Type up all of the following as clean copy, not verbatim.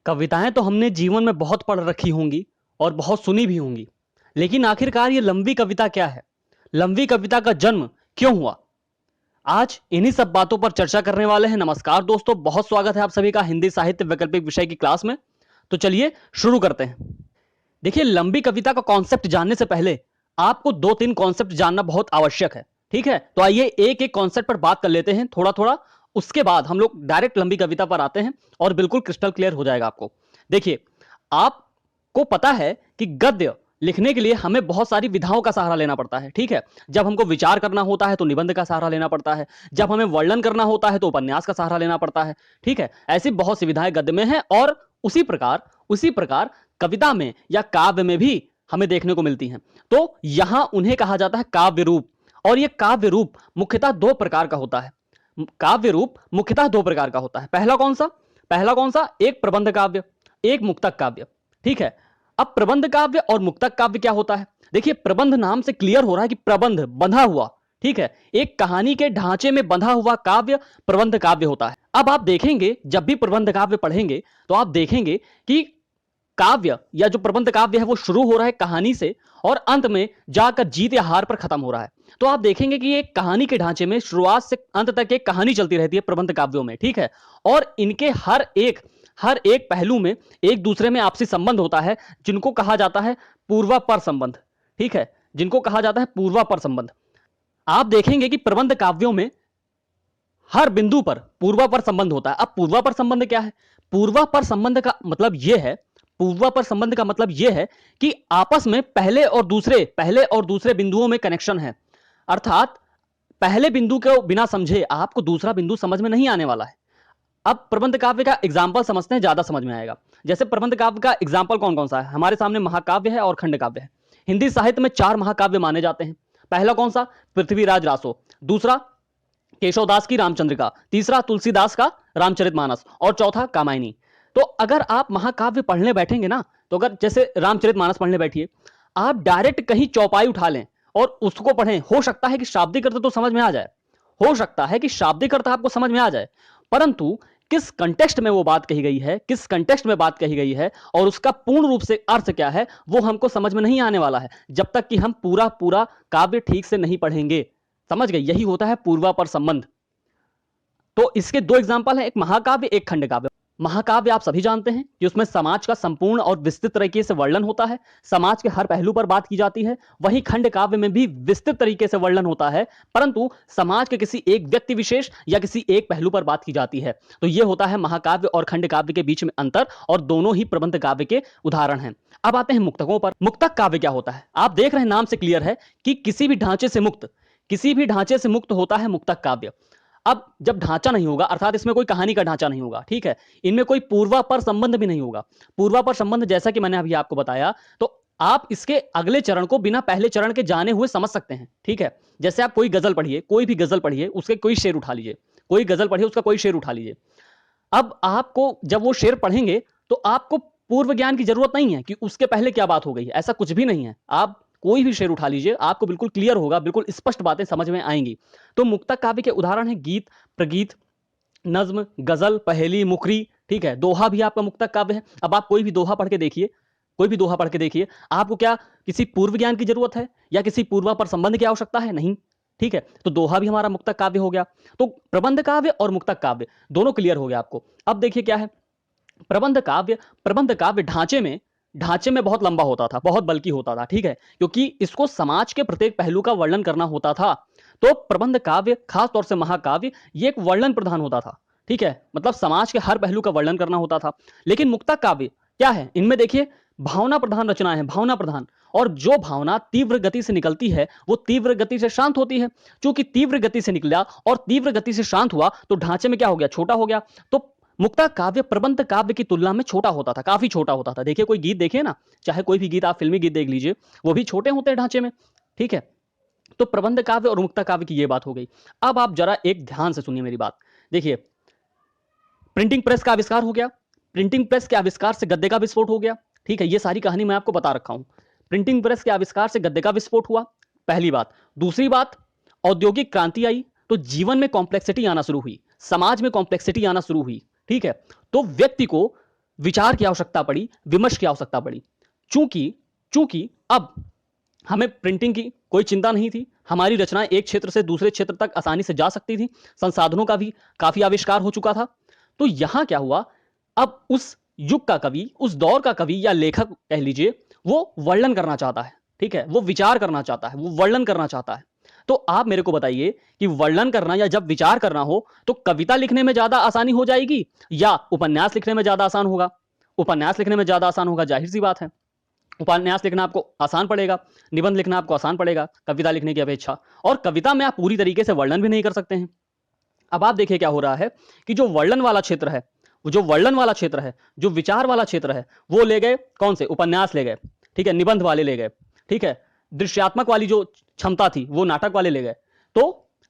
कविताएं तो हमने जीवन में बहुत पढ़ रखी होंगी और बहुत सुनी भी होंगी, लेकिन आखिरकार ये लंबी कविता क्या है? लंबी कविता का जन्म क्यों हुआ? आज इन्हीं सब बातों पर चर्चा करने वाले हैं। नमस्कार दोस्तों, बहुत स्वागत है आप सभी का हिंदी साहित्य वैकल्पिक विषय की क्लास में। तो चलिए शुरू करते हैं। देखिए, लंबी कविता का कॉन्सेप्ट जानने से पहले आपको दो तीन कॉन्सेप्ट जानना बहुत आवश्यक है। ठीक है, तो आइए एक एक कॉन्सेप्ट पर बात कर लेते हैं थोड़ा थोड़ा। उसके बाद हम लोग डायरेक्ट लंबी कविता पर आते हैं और बिल्कुल क्रिस्टल क्लियर हो जाएगा आपको। देखिए, आपको पता है कि गद्य लिखने के लिए हमें बहुत सारी विधाओं का सहारा लेना पड़ता है। ठीक है, जब हमको विचार करना होता है तो निबंध का सहारा लेना पड़ता है, जब हमें वर्णन करना होता है तो उपन्यास का सहारा लेना पड़ता है। ठीक है, ऐसी बहुत सी विधाएं गद्य में हैं और उसी प्रकार कविता में या काव्य में भी हमें देखने को मिलती हैं। तो यहां उन्हें कहा जाता है काव्य रूप। और यह काव्य रूप मुख्यतः दो प्रकार का होता है। काव्य रूप मुख्यतः दो प्रकार का होता है। पहला कौन सा? एक प्रबंध काव्य, एक मुक्तक काव्य। ठीक है, अब प्रबंध काव्य और मुक्तक काव्य क्या होता है? देखिए, प्रबंध नाम से क्लियर हो रहा है कि प्रबंध, बंधा हुआ। ठीक है, एक कहानी के ढांचे में बंधा हुआ काव्य प्रबंध काव्य होता है। अब आप देखेंगे, जब भी प्रबंध काव्य पढ़ेंगे तो आप देखेंगे कि काव्य या जो प्रबंध काव्य है वो शुरू हो रहा है कहानी से और अंत में जाकर जीत या हार पर खत्म हो रहा है। तो आप देखेंगे कि एक कहानी के ढांचे में शुरुआत से अंत तक एक कहानी चलती रहती है प्रबंध काव्यों में। ठीक है, और इनके हर एक पहलू में एक दूसरे में आपसी संबंध होता है, जिनको कहा जाता है पूर्वापर संबंध। ठीक है, जिनको कहा जाता है पूर्वापर संबंध। आप देखेंगे कि प्रबंध काव्यों में हर बिंदु पर पूर्वापर संबंध होता है। अब पूर्वापर संबंध क्या है? पूर्वापर संबंध का मतलब यह है कि आपस में पहले और दूसरे बिंदुओं में कनेक्शन है। अर्थात पहले बिंदु को बिना समझे आपको दूसरा बिंदु समझ में नहीं आने वाला है। अब प्रबंध काव्य का एग्जाम्पल समझते हैं, ज्यादा समझ में आएगा। जैसे प्रबंध काव्य का एग्जाम्पल कौन कौन सा है? हमारे सामने महाकाव्य है और खंड काव्य है। हिंदी साहित्य में 4 महाकाव्य माने जाते हैं। पहला कौन सा? पृथ्वीराज रासो। दूसरा केशवदास की रामचंद्रिका। तीसरा तुलसीदास का रामचरितमानस और चौथा कामायनी। तो अगर आप महाकाव्य पढ़ने बैठेंगे ना, तो अगर जैसे रामचरितमानस पढ़ने बैठिए, आप डायरेक्ट कहीं चौपाई उठा लें और उसको पढ़ें, हो सकता है कि शाब्दिक अर्थ तो समझ में आ जाए, आपको समझ में आ जाए, परंतु किस कंटेक्स्ट में वो बात कही गई है और उसका पूर्ण रूप से अर्थ क्या है, वो हमको समझ में नहीं आने वाला है जब तक कि हम पूरा काव्य ठीक से नहीं पढ़ेंगे। समझ गए? यही होता है पूर्वापर संबंध। तो इसके दो एग्जांपल हैं, एक महाकाव्य, एक खंड काव्य। महाकाव्य आप सभी जानते हैं कि उसमें समाज का संपूर्ण और विस्तृत तरीके से वर्णन होता है, समाज के हर पहलू पर बात की जाती है। वहीं खंड काव्य में भी विस्तृत तरीके से वर्णन होता है, परंतु समाज के किसी एक व्यक्ति विशेष या किसी एक पहलू पर बात की जाती है। तो यह होता है महाकाव्य और खंड काव्य के बीच में अंतर, और दोनों ही प्रबंध काव्य के उदाहरण हैं। अब आते हैं मुक्तकों पर। मुक्तक काव्य क्या होता है? आप देख रहे हैं, नाम से क्लियर है कि किसी भी ढांचे से मुक्त होता है मुक्तक काव्य। अब जब ढांचा नहीं होगा, अर्थात इसमें कोई कहानी का ढांचा नहीं होगा, ठीक है, इनमें कोई पूर्वापर संबंध भी नहीं होगा। पूर्वापर संबंध जैसा कि मैंने अभी आपको बताया, तो आप इसके अगले चरण को बिना पहले चरण के जाने हुए समझ सकते हैं। ठीक है, जैसे आप कोई गजल पढ़िए, कोई भी गजल पढ़िए, उसके कोई शेर उठा लीजिए, उसका कोई शेर उठा लीजिए। अब आपको जब वो शेर पढ़ेंगे तो आपको पूर्व ज्ञान की जरूरत नहीं है कि उसके पहले क्या बात हो गई, ऐसा कुछ भी नहीं है। आप कोई भी शेर उठा लीजिए, आपको बिल्कुल क्लियर होगा, बिल्कुल स्पष्ट बातें समझ में आएंगी। तो मुक्तक काव्य के उदाहरण है गीत, प्रगीत, नज्म, गजल, पहेली, मुखरी। ठीक है, दोहा भी आपका मुक्तक काव्य है। अब आप कोई भी दोहा पढ़ के देखिए, आपको क्या किसी पूर्व ज्ञान की जरूरत है या किसी पूर्वापर संबंध की आवश्यकता है? नहीं। ठीक है, तो दोहा भी हमारा मुक्तक काव्य हो गया। तो प्रबंध काव्य और मुक्तक काव्य दोनों क्लियर हो गया आपको। अब देखिए क्या है प्रबंध काव्य ढांचे में बहुत लंबा होता था, बहुत बल्कि होता था। ठीक है, क्योंकि इसको समाज के प्रत्येक पहलू का वर्णन करना होता था। तो प्रबंध काव्य, खास तौर से महाकाव्य, ये एक वर्णन प्रधान होता था। ठीक है, मतलब समाज के हर पहलू का वर्णन करना होता था। लेकिन मुक्तक काव्य क्या है? इनमें देखिए भावना प्रधान रचनाएं हैं, भावना प्रधान। और जो भावना तीव्र गति से निकलती है वो तीव्र गति से शांत होती है। क्योंकि तीव्र गति से निकला और तीव्र गति से शांत हुआ तो ढांचे में क्या हो गया? छोटा हो गया। तो मुक्तक काव्य प्रबंध काव्य की तुलना में छोटा होता था, काफी छोटा होता था। देखिए, कोई गीत देखिए ना, चाहे कोई भी गीत, आप फिल्मी गीत देख लीजिए, वो भी छोटे होते हैं ढांचे में। ठीक है, तो प्रबंध काव्य और मुक्तक काव्य की ये बात हो गई। अब आप जरा एक ध्यान से सुनिए मेरी बात। देखिए, प्रिंटिंग प्रेस का आविष्कार हो गया, प्रिंटिंग प्रेस के आविष्कार से गद्य का विस्फोट हो गया। ठीक है, ये सारी कहानी मैं आपको बता रखा हूं। प्रिंटिंग प्रेस के आविष्कार से गद्य का विस्फोट हुआ, पहली बात। दूसरी बात, औद्योगिक क्रांति आई तो जीवन में कॉम्प्लेक्सिटी आना शुरू हुई, समाज में कॉम्प्लेक्सिटी आना शुरू हुई। ठीक है, तो व्यक्ति को विचार की आवश्यकता पड़ी, विमर्श की आवश्यकता पड़ी। चूंकि चूंकि अब हमें प्रिंटिंग की कोई चिंता नहीं थी, हमारी रचनाएं एक क्षेत्र से दूसरे क्षेत्र तक आसानी से जा सकती थी, संसाधनों का भी काफी आविष्कार हो चुका था। तो यहां क्या हुआ, अब उस युग का कवि, उस दौर का कवि या लेखक कह लीजिए, वो वर्णन करना चाहता है, ठीक है, वो विचार करना चाहता है, वो वर्णन करना चाहता है। तो आप मेरे को बताइए कि वर्णन करना या जब विचार करना हो तो कविता लिखने में ज्यादा आसानी हो जाएगी या उपन्यास लिखने में ज्यादा आसान होगा? उपन्यास लिखने में ज्यादा आसान होगा, जाहिर सी बात है। उपन्यास लिखना आपको आसान पड़ेगा, निबंध लिखना आपको आसान पड़ेगा कविता लिखने की अपेक्षा, और कविता में आप पूरी तरीके से वर्णन भी नहीं कर सकते हैं। अब आप देखिए क्या हो रहा है कि जो वर्णन वाला क्षेत्र है, जो वर्णन वाला क्षेत्र है, जो विचार वाला क्षेत्र है, वो ले गए कौन से? उपन्यास ले गए, ठीक है, निबंध वाले ले गए, ठीक है, दृश्यात्मक वाली जो क्षमता थी वो नाटक वाले ले गए। तो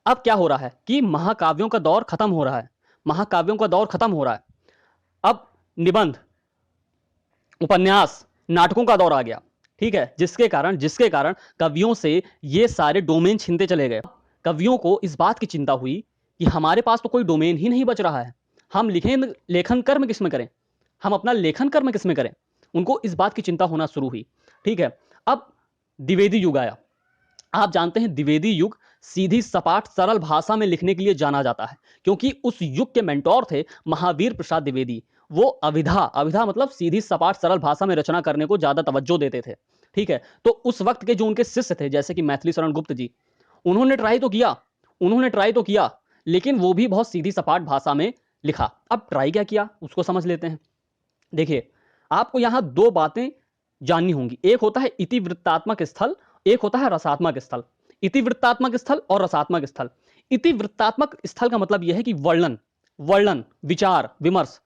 अब क्या हो रहा है कि महाकाव्यों का दौर खत्म हो रहा है, महाकाव्यों का दौर खत्म हो रहा है। अब निबंध, उपन्यास, नाटकों का दौर आ गया, ठीक है, जिसके कारण कवियों से ये सारे डोमेन छीनते चले गए। कवियों को इस बात की चिंता हुई कि हमारे पास तो कोई डोमेन ही नहीं बच रहा है, हम लेखन कर्म किस में करें, हम अपना लेखन कर्म किस में करें? उनको इस बात की चिंता होना शुरू हुई, ठीक है। अब द्विवेदी युग आया। आप जानते हैं द्विवेदी युग सीधी सपाट सरल भाषा में लिखने के लिए जाना जाता है, क्योंकि उस युग के मेंटोर थे महावीर प्रसाद द्विवेदी। वो अविधा मतलब सीधी सपाट सरल भाषा में रचना करने को ज्यादा तवज्जो देते थे, ठीक है। तो उस वक्त के जो उनके शिष्य थे, जैसे कि मैथिली शरण गुप्त जी, उन्होंने ट्राई तो किया, लेकिन वो भी बहुत सीधी सपाट भाषा में लिखा। अब ट्राई क्या किया उसको समझ लेते हैं। देखिए, आपको यहां दो बातें जाननी होंगी, एक होता है इतिवृत्तात्मक स्थल, एक होता है रसात्मक स्थल। इतिवृत्तात्मक स्थल और रसात्मक स्थल। इतिवृत्तात्मक स्थल का मतलब यह है कि वर्णन, विचार, विमर्श,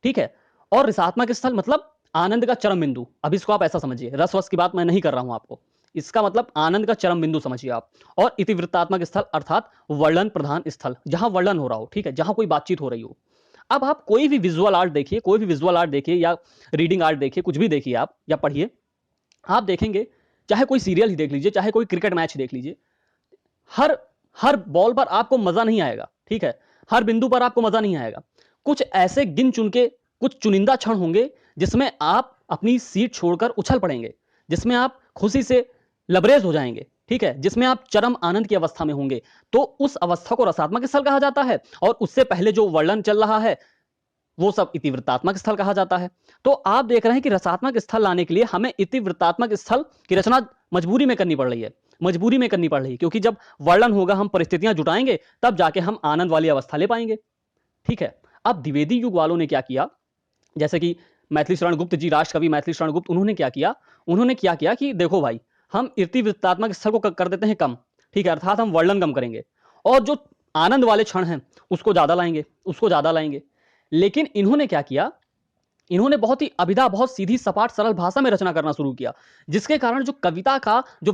ठीक है। और रसात्मक स्थल मतलब आनंद का चरम बिंदु। अब इसको आप ऐसा समझिए, रसवस की बात मैं नहीं कर रहा हूं आपको, इसका मतलब आनंद का चरम बिंदु समझिए आप। और इतिवृत्तात्मक स्थल अर्थात वर्णन प्रधान स्थल, जहां वर्णन हो रहा हो, ठीक है, जहां कोई बातचीत हो रही हो। अब आप कोई भी विजुअल आर्ट देखिए, या रीडिंग आर्ट देखिए, कुछ भी देखिए आप या पढ़िए, आप देखेंगे, चाहे कोई सीरियल ही देख लीजिए, चाहे कोई क्रिकेट मैच देख लीजिए, हर हर बॉल पर आपको मजा नहीं आएगा, ठीक है, हर बिंदु पर आपको मजा नहीं आएगा। कुछ ऐसे गिन चुन के कुछ चुनिंदा क्षण होंगे जिसमें आप अपनी सीट छोड़कर उछल पड़ेंगे, जिसमें आप खुशी से लबरेज हो जाएंगे, ठीक है, जिसमें आप चरम आनंद की अवस्था में होंगे। तो उस अवस्था को रसात्मक स्थल कहा जाता है, और उससे पहले जो वर्णन चल रहा है वो सब इतिवृत्तात्मक स्थल कहा जाता है। तो आप देख रहे हैं कि रसात्मक स्थल लाने के लिए हमें इतिवृत्तात्मक स्थल की रचना मजबूरी में करनी पड़ रही है, क्योंकि जब वर्णन होगा, हम परिस्थितियां जुटाएंगे, तब जाके हम आनंद वाली अवस्था ले पाएंगे, ठीक है। अब द्विवेदी युग वालों ने क्या किया, जैसे कि मैथिली शरण गुप्त जी, राष्ट्रकवि मैथिली शरण गुप्त, उन्होंने क्या किया कि देखो भाई, हम इतिवृत्तात्मक स्थल को कर देते हैं कम, ठीक है, अर्थात हम वर्णन कम करेंगे, और जो आनंद वाले क्षण हैं उसको ज्यादा लाएंगे। लेकिन इन्होंने क्या किया, इन्होंने बहुत ही अभिधा, बहुत सीधी सपाट सरल भाषा में रचना करना शुरू किया, जिसके कारण जो कविता का जो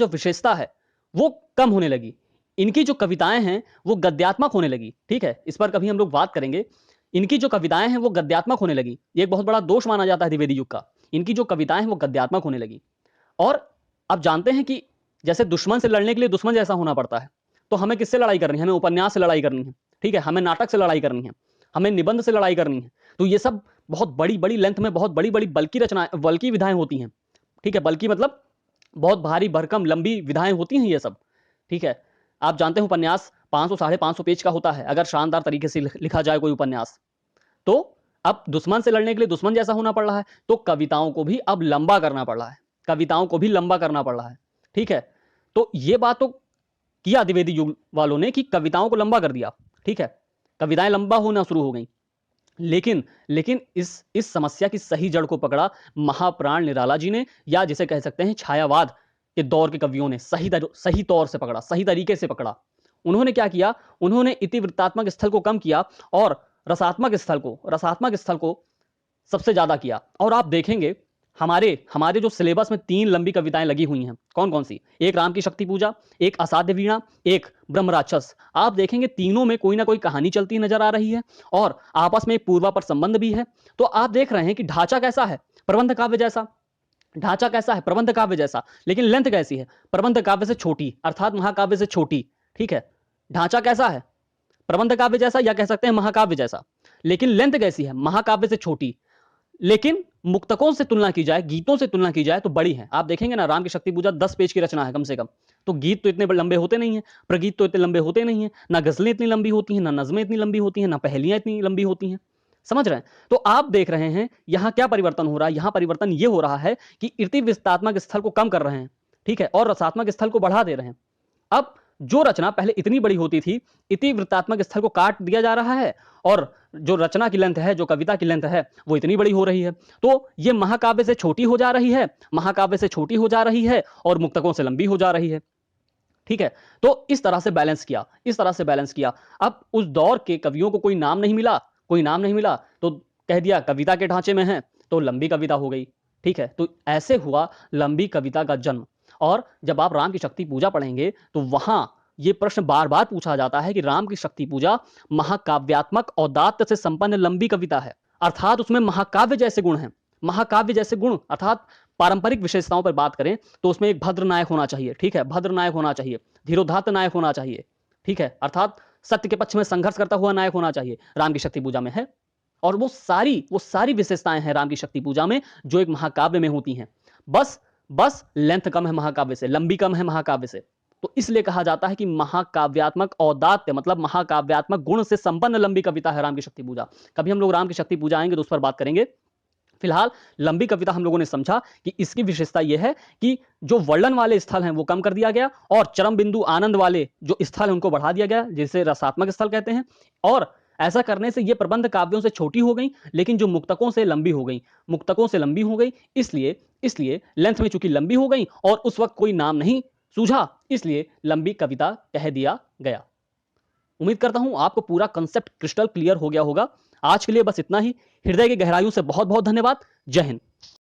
विशेषता है वो कम होने लगी। इनकी जो कविताएं हैं वो गद्यात्मक होने लगी, ठीक है, इस पर कभी हम लोग बात करेंगे। इनकी जो कविताएं हैं वो गद्यात्मक होने लगी, ये एक बहुत बड़ा दोष माना जाता है द्विवेदी युग का। इनकी जो कविताएं हैं वो गद्यात्मक होने लगी। और अब जानते हैं कि जैसे दुश्मन से लड़ने के लिए दुश्मन जैसा होना पड़ता है, तो हमें किससे लड़ाई करनी है? हमें उपन्यास से लड़ाई करनी है, ठीक है, हमें नाटक से लड़ाई करनी है, हमें निबंध से लड़ाई करनी है। तो ये सब बहुत बड़ी बड़ी लेंथ में, बहुत बड़ी बड़ी बल्कि विधाएं होती हैं, ठीक है, बल्कि मतलब बहुत भारी भरकम लंबी विधाएं होती हैं ये सब, ठीक है। आप जानते हैं उपन्यास 500 550 पेज का होता है, अगर शानदार तरीके से लिखा जाए कोई उपन्यास। तो अब दुश्मन से लड़ने के लिए दुश्मन जैसा होना पड़ रहा है, तो कविताओं को भी अब लंबा करना पड़ रहा है, ठीक है। तो ये बात तो किया द्विवेदी युग वालों ने कि कविताओं को लंबा कर दिया, ठीक है, कविताएं लंबा होना शुरू हो गई। लेकिन इस समस्या की सही जड़ को पकड़ा महाप्राण निराला जी ने, या जिसे कह सकते हैं छायावाद के दौर के कवियों ने सही तौर से पकड़ा, सही तरीके से पकड़ा। उन्होंने क्या किया, उन्होंने इतिवृत्तात्मक स्थल को कम किया और रसात्मक स्थल को सबसे ज्यादा किया। और आप देखेंगे हमारे जो सिलेबस में 3 लंबी कविताएं लगी हुई हैं, कौन कौन सी? एक राम की शक्ति पूजा, एक असाध्य वीणा, एक ब्रह्म राक्षस। आप देखेंगे तीनों में कोई ना कोई कहानी चलती नजर आ रही है, और आपस में एक पूर्वापर संबंध भी है। तो आप देख रहे हैं कि ढांचा कैसा है? प्रबंध काव्य जैसा, लेकिन लेंथ कैसी है? प्रबंध काव्य से छोटी, अर्थात महाकाव्य से छोटी, ठीक है। ढांचा कैसा है? प्रबंध काव्य जैसा या कह सकते हैं महाकाव्य जैसा, लेकिन लेंथ कैसी है, महाकाव्य से छोटी, लेकिन मुक्तकों से तुलना की जाए, गीतों से तुलना की जाए तो बड़ी है। आप देखेंगे ना, राम की शक्ति पूजा 10 पेज की रचना है कम से कम, तो गीत तो इतने लंबे होते नहीं हैं, प्रगीत तो इतने लंबे होते नहीं हैं, ना गजलें इतनी लंबी होती हैं, ना नज़में इतनी लंबी होती हैं, ना पहेलियां इतनी लंबी होती हैं। समझ रहे हैं? तो आप देख रहे हैं यहां क्या परिवर्तन हो रहा है, यहां परिवर्तन ये हो रहा है कि इति विस्तात्मक स्थल को कम कर रहे हैं, ठीक है, और रसात्मक स्थल को बढ़ा दे रहे हैं। अब जो रचना पहले इतनी बड़ी होती थी, इति वृत्तात्मक स्थल को काट दिया जा रहा है, और जो रचना की लेंथ है, जो कविता की लेंथ है, वो इतनी बड़ी हो रही है। तो ये महाकाव्य से छोटी हो जा रही है, महाकाव्य से छोटी हो जा रही है, और मुक्तकों से लंबी हो जा रही है। ठीक है, तो इस तरह से बैलेंस किया, इस तरह से बैलेंस किया। अब उस दौर के कवियों को कोई नाम नहीं मिला, कोई नाम नहीं मिला, तो कह दिया कविता के ढांचे में है, तो लंबी कविता हो गई। ठीक है, तो ऐसे हुआ लंबी कविता का जन्म। और जब आप राम की शक्ति पूजा पढ़ेंगे तो वहां ये प्रश्न बार बार पूछा जाता है कि राम की शक्ति पूजा महाकाव्यात्मक औदात्य से संपन्न लंबी कविता है, अर्थात उसमें महाकाव्य जैसे गुण हैं, महाकाव्य जैसे गुण, अर्थात पारंपरिक विशेषताओं पर बात करें तो उसमें एक भद्र नायक होना चाहिए, ठीक है, भद्र नायक होना चाहिए, धीरोदात्त नायक होना चाहिए, ठीक है, अर्थात सत्य के पक्ष में संघर्ष करता हुआ नायक होना चाहिए, राम की शक्ति पूजा में है। और वो सारी विशेषताएं हैं राम की शक्ति पूजा में जो एक महाकाव्य में होती हैं। बस लेंथ कम है महाकाव्य से, लंबी कम है महाकाव्य से। तो इसलिए कहा जाता है कि महाकाव्यात्मक औदात्य मतलब महाकाव्यात्मक गुण से संपन्न लंबी कविता है राम की शक्ति पूजा। कभी हम लोग राम की शक्ति पूजा आएंगे तो उस पर बात करेंगे। फिलहाल लंबी कविता हम लोगों ने समझा कि इसकी विशेषता यह है कि जो वर्णन वाले स्थल हैं वो कम कर दिया गया, और चरम बिंदु आनंद वाले जो स्थल हैं उनको बढ़ा दिया गया, जिसे रसात्मक स्थल कहते हैं। और ऐसा करने से ये प्रबंध काव्यों से छोटी हो गई, लेकिन जो मुक्तकों से लंबी हो गई, मुक्तकों से लंबी हो गई, इसलिए लेंथ में चूंकि लंबी हो गई और उस वक्त कोई नाम नहीं सूझा, इसलिए लंबी कविता कह दिया गया। उम्मीद करता हूं आपको पूरा कंसेप्ट क्रिस्टल क्लियर हो गया होगा। आज के लिए बस इतना ही। हृदय की गहराइयों से बहुत बहुत धन्यवाद। जय हिंद।